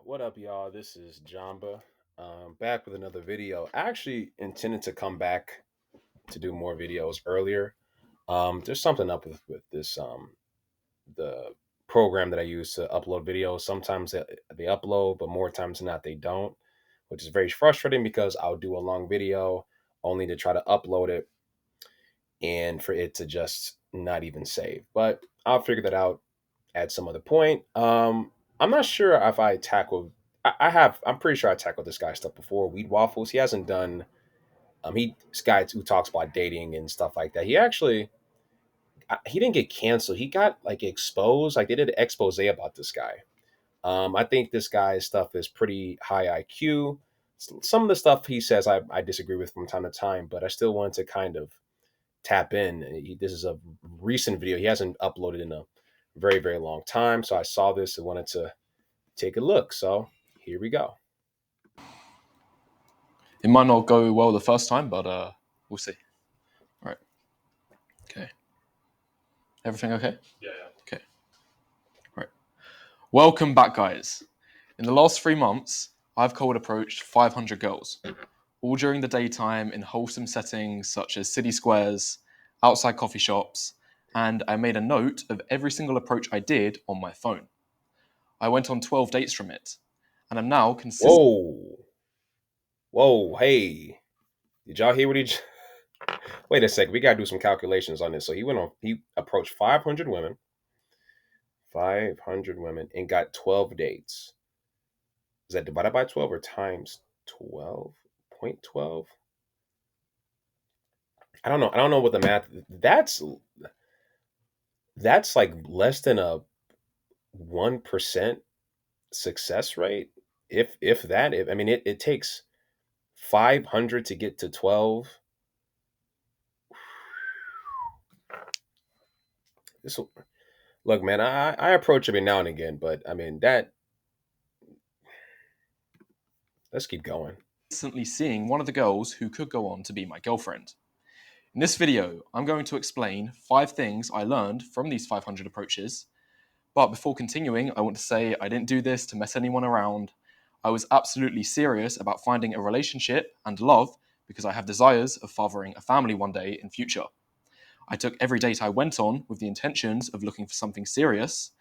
What up, y'all? This is Jamba. Back with another video. I actually intended to come back to do more videos earlier. There's something up with this the program that I use to upload videos. Sometimes they upload, but more times than not they don't, which is very frustrating because I'll do a long video only to try to upload it and for it to just not even save. But I'll figure that out at some other point. I'm not sure if I tackled. I have. I'm pretty sure I tackled this guy's stuff before. Weed Waffles. He hasn't done. This guy who talks about dating and stuff like that. He actually. He didn't get canceled. He got like exposed. Like they did an expose about this guy. I think this guy's stuff is pretty high IQ. Some of the stuff he says I disagree with from time to time, but I still want to kind of tap in. This is a recent video. He hasn't uploaded in a very, very long time. So I saw this and wanted to take a look. So here we go. It might not go well the first time, but we'll see. All right. Okay. Everything okay? Yeah. Okay. All right. Welcome back, guys. In the last 3 months, I've cold approached 500 girls, all during the daytime in wholesome settings such as city squares, outside coffee shops, and I made a note of every single approach I did on my phone. I went on 12 dates from it, and I'm now consistent. Whoa. Hey. Did y'all hear what he Wait a second. We gotta do some calculations on this. So he approached 500 women. 500 women and got 12 dates. Is that divided by 12 or times 12.12? I don't know. I don't know what the math. That's like less than a 1% success rate. If that, if I mean it takes 500 to get to 12. This Look, man, I approach every now and again, but I mean that. Let's keep going. Constantly seeing one of the girls who could go on to be my girlfriend. In this video, I'm going to explain 5 things I learned from these 500 approaches. But before continuing, I want to say I didn't do this to mess anyone around. I was absolutely serious about finding a relationship and love because I have desires of fathering a family one day in future. I took every date I went on with the intentions of looking for something serious,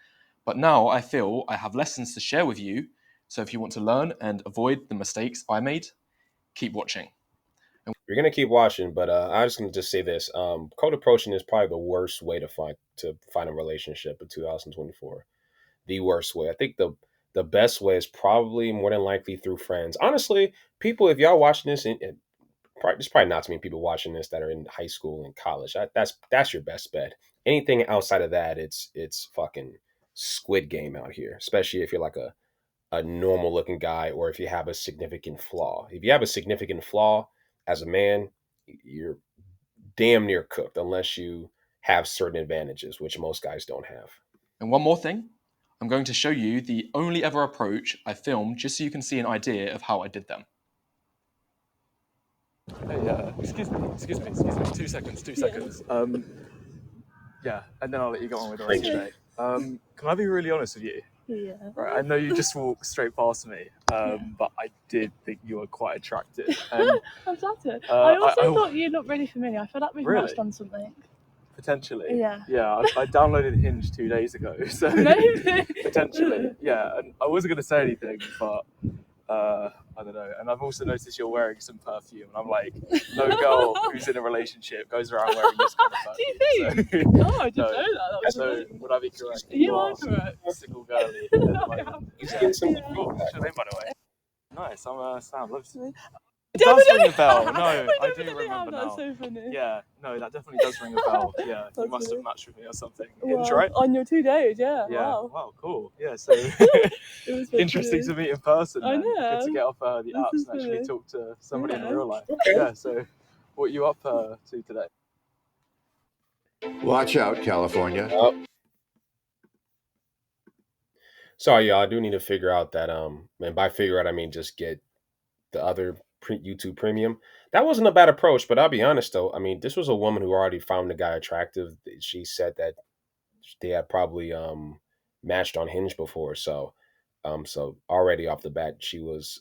but now I feel I have lessons to share with you, so if you want to learn and avoid the mistakes I made, keep watching. You're gonna keep watching, but I'm just gonna just say this: code approaching is probably the worst way to find a relationship in 2024. The worst way. I think the best way is probably more than likely through friends. Honestly, people, if y'all watching this, and there's probably not too many people watching this that are in high school and college. That's your best bet. Anything outside of that, it's fucking Squid Game out here. Especially if you're like a normal looking guy or if you have a significant flaw. If you have a significant flaw as a man, you're damn near cooked unless you have certain advantages, which most guys don't have. And one more thing, I'm going to show you the only ever approach I filmed just so you can see an idea of how I did them. Hey, excuse me. 2 seconds. Yeah, and then I'll let you go on with the rest of the day. Can I be really honest with you? Yeah. Right, I know you just walked straight past me, but I did think you were quite attractive. And, I'm flattered. I also thought you looked really familiar. I feel like we've Really? matched on something. Potentially. Yeah. Yeah, I downloaded Hinge 2 days ago, so Maybe. potentially. Yeah, and I wasn't going to say anything, but I don't know. And I've also noticed you're wearing some perfume, and I'm like, no girl who's in a relationship goes around wearing this kind of perfume. Do you think? So, Oh, I didn't know that. That was so amazing. would I be correct? You are correct. Single girly. At the moment. He's getting some Yeah. Cool. What's your name, by the way? Nice. I'm Sam. Love to meet. It Definitely. does ring a bell. No, I do definitely remember have. now. That's so funny. Yeah, no, that definitely does ring a bell. Yeah, you must have matched with me or something. Wow. Hinge, right? On your 2 days, yeah. Yeah. Wow. Cool. Yeah. So It was interesting to meet in person. I Then. know. Good to get off the This apps is and actually funny. talk to somebody in Yeah. real life. Okay. Yeah. So, what are you up to today? Watch out, California. Sorry, y'all. I do need to figure out that and by figure out I mean just get the other YouTube Premium. That wasn't a bad approach, but I'll be honest though. I mean, this was a woman who already found the guy attractive. She said that they had probably matched on Hinge before, so So already off the bat, he was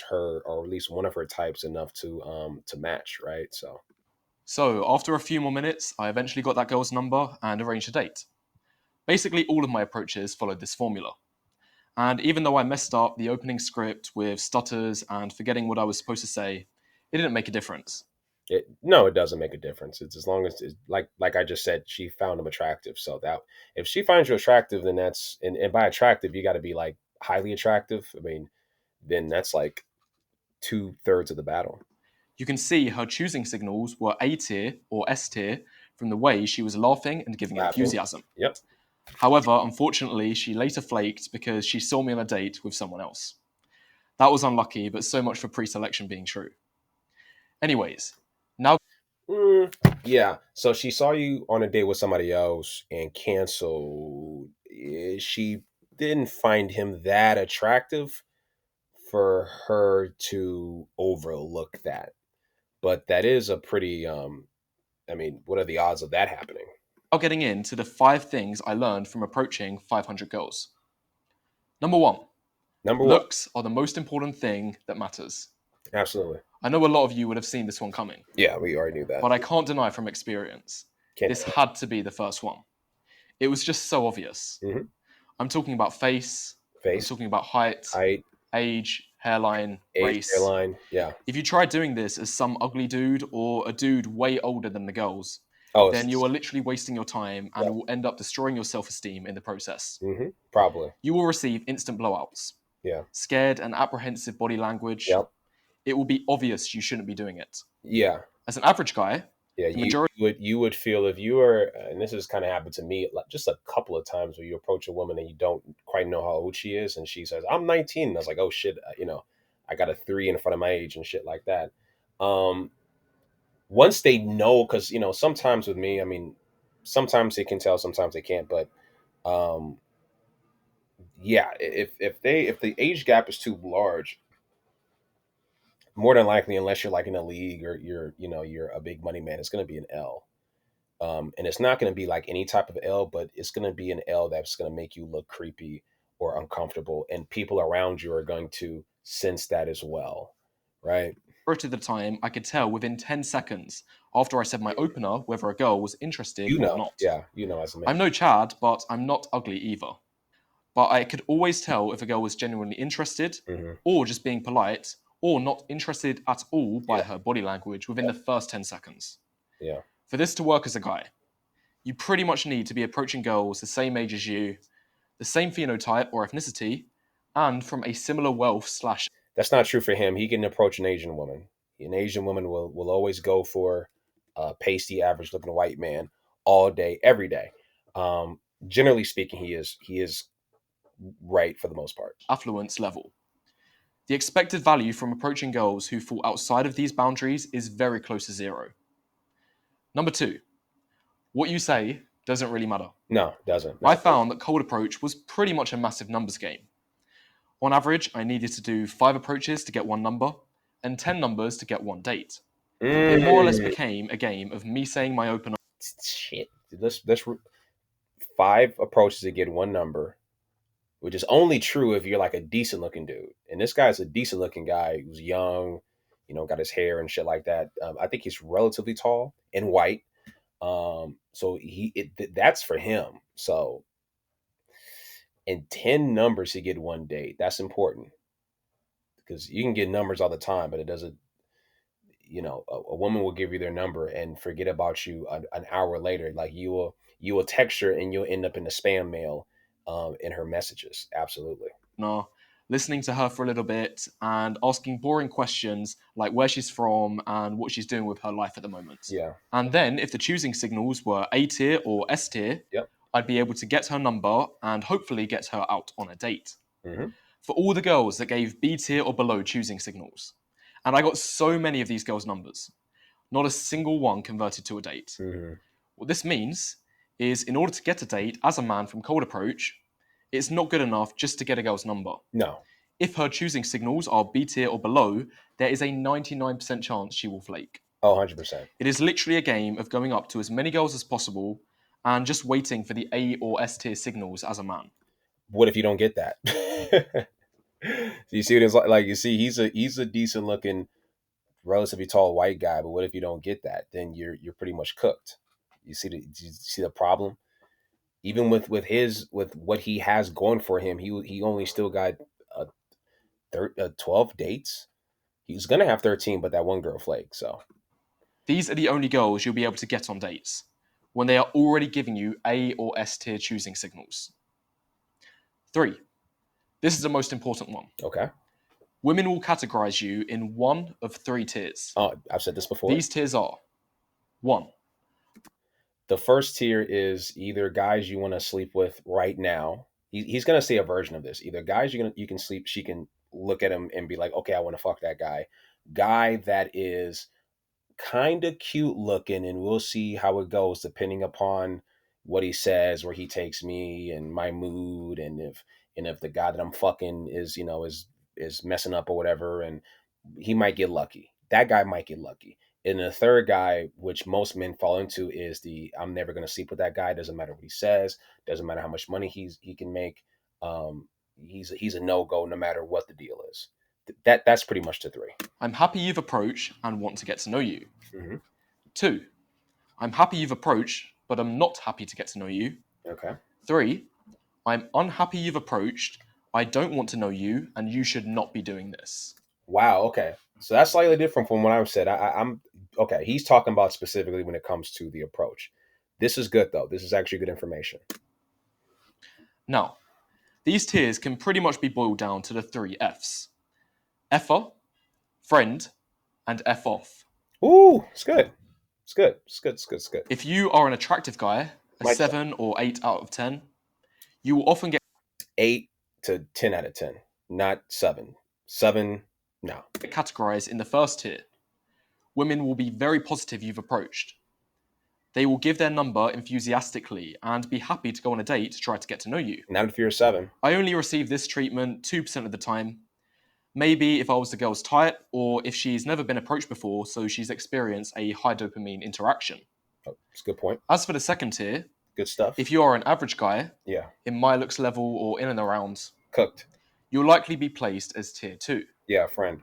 her, or at least one of her types enough to match, right? So So, after a few more minutes, I eventually got that girl's number and arranged a date. Basically, all of my approaches followed this formula. And even though I messed up the opening script with stutters and forgetting what I was supposed to say, it didn't make a difference. no, it doesn't make a difference. It's as long as it's like I just said, she found him attractive. So that if she finds you attractive, then and by attractive, you got to be like highly attractive. I mean, then that's like 2/3 of the battle. You can see her choosing signals were A tier or S tier from the way she was laughing and giving Laughing. enthusiasm. Yep. However, unfortunately, she later flaked because she saw me on a date with someone else. That was unlucky, but so much for pre selection being true. Anyways, now Yeah. So she saw you on a date with somebody else and canceled. She didn't find him that attractive for her to overlook that. But that is a pretty I mean, what are the odds of that happening? getting into the 5 things I learned from approaching 500 girls. Number 1, Number one. looks are the most important thing that matters. Absolutely. I know a lot of you would have seen this one coming, Yeah, we already knew that. but I can't deny from experience, Can't this had to be the first one. It was just so obvious. Mhm. I'm talking about face, I'm Face, talking about height, height, age, hairline, age, race. hairline. Yeah. If you try doing this as some ugly dude or a dude way older than the girls, Oh, then you are literally wasting your time and yeah. will end up destroying your self esteem in the process. Probably. You will receive instant blowouts, Yeah. scared and apprehensive body language. Yep. It will be obvious you shouldn't be doing it. Yeah. As an average guy, Yeah, the majority you would feel if you were, and this has kind of happened to me like just a couple of times where you approach a woman and you don't quite know how old she is, and she says, "I'm 19," and I was like, "Oh shit," I got a 3 in front of my age and shit like that. Um, Once they know, because sometimes with me, I mean, sometimes they can tell, sometimes they can't, but um, yeah, if the age gap is too large, more than likely, unless you're like in a league or you're a big money man, it's going to be an L. And it's not going to be like any type of L, but it's going to be an L that's going to make you look creepy or uncomfortable, and people around you are going to sense that as well, right? of the time I could tell within 10 seconds after I said my opener whether a girl was interested or not. Yeah, as a man. I'm no Chad, but I'm not ugly either. But I could always tell if a girl was genuinely interested, Hmm. or just being polite, or not interested at all by Yeah, her body language within the first 10 seconds. yeah. For this to work as a guy, you pretty much need to be approaching girls the same age as you, the same phenotype or ethnicity, and from a similar wealth slash. That's not true for him. He can approach an Asian woman. An Asian woman will always go for a pasty, average looking white man all day, every day. Generally speaking, he is right for the most part. Affluence level. The expected value from approaching girls who fall outside of these boundaries is very close to zero. Number 2, what you say doesn't really matter. No, it doesn't. I found that cold approach was pretty much a massive numbers game. On average, I needed to do 5 approaches to get one number, and 10 numbers to get one date. It more or less became a game of me saying my opener. Shit. Let's 5 approaches to get one number, which is only true if you're like a decent looking dude. And this guy's a decent looking guy who's young, got his hair and shit like that. I think he's relatively tall and white. So that's for him. So in 10 numbers to get one date, that's important because you can get numbers all the time, but it doesn't. A woman will give you their number and forget about you an hour later. Like you will text her and you'll end up in the spam mail, in her messages. Absolutely. Listening to her for a little bit and asking boring questions like where she's from and what she's doing with her life at the moment. Yeah. And then, if the choosing signals were A tier or S tier, Yep. I'd be able to get her number and hopefully get her out on a date. Hmm. For all the girls that gave B tier or below choosing signals, and I got so many of these girls' numbers, not a single one converted to a date. Hmm. What this means is, in order to get a date as a man from cold approach, it's not good enough just to get a girl's number. No. If her choosing signals are B tier or below, there is a 99% chance she will flake. Oh, 100%. It is literally a game of going up to as many girls as possible and just waiting for the A or S tier signals as a man. What if you don't get that? You see what it's like? Like you see, he's a decent looking, relatively tall white guy, but what if you don't get that? Then you're pretty much cooked. You see the problem? Even with what he has going for him, he only still got a 12 dates. He's gonna have 13, but that one girl flaked. So These are the only girls you'll be able to get on dates when they are already giving you A or S tier choosing signals. 3. This is the most important one. okay. Women will categorize you in one of 3 tiers. Oh, I've said this before. These tiers are 1. The first tier is either guys you want to sleep with right now. He's gonna say a version of this. Either guys you can sleep. She can look at him and be like, okay, I want to fuck that guy. Guy that is kind of cute looking, and we'll see how it goes depending upon what he says, where he takes me, and my mood, and if the guy that I'm fucking is is messing up or whatever, and he might get lucky. That guy might get lucky. And the third guy, which most men fall into, is the I'm never going to sleep with that guy. Doesn't matter what he says. Doesn't matter how much money he can make. He's a no go no matter what the deal is. That's pretty much the three. I'm happy you've approached and want to get to know you. Mm-hmm. 2. I'm happy you've approached, but I'm not happy to get to know you. Okay. 3. I'm unhappy you've approached, I don't want to know you, and you should not be doing this. Wow. Okay. So that's slightly different from what I've said. I'm okay. He's talking about specifically when it comes to the approach. This is good though. This is actually good information. Now, these tiers can pretty much be boiled down to the 3 Fs. Effer, friend, and F off. Ooh, it's good. It's good. It's good. It's good. It's good. If you are an attractive guy, a My 7 or 8 out of 10, you will often get 8 to 10 out of 10, not 7. 7, no. categorized in the first tier. Women will be very positive you've approached. They will give their number enthusiastically and be happy to go on a date to try to get to know you. Not if you're a 7. I only receive this treatment 2% of the time. Maybe if I was the girl's type, or if she's never been approached before, so she's experienced a high dopamine interaction. Oh, that's a good point. As for the second tier, Good stuff. if you are an average guy, Yeah. in my looks level or in and around, Cooked. you'll likely be placed as tier 2. Yeah, friend.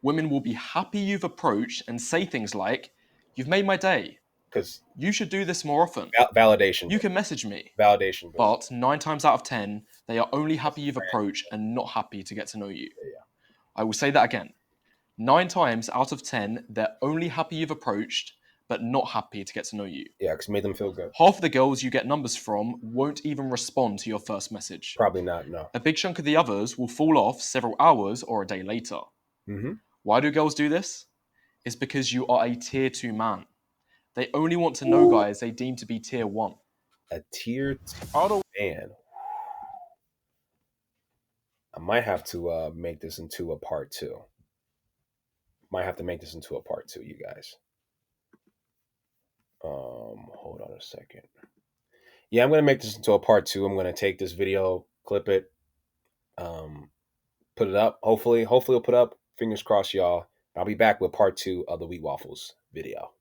Women will be happy you've approached and say things like, "You've made my day. Because You should do this more often. validation. You can message me." Validation. But 9 times out of 10, they are only happy you've approached and not happy to get to know you. Yeah. I will say that again. 9 times out of 10, they're only happy you've approached, but not happy to get to know you. Yeah, because made them feel good. Half of the girls you get numbers from won't even respond to your first message. Probably not, no. A big chunk of the others will fall off several hours or a day later. Mm-hmm. Why do girls do this? It's because you are a tier 2 man. They only want to know guys they deem to be tier 1. A tier 2 man. I might have to make this into a part 2. Might have to make this into a part 2, you guys. Hold on a second. Yeah, I'm gonna make this into a part 2. I'm gonna take this video, clip it, put it up. Hopefully it'll put up. Fingers crossed, y'all. I'll be back with part 2 of the Wheat Waffles video.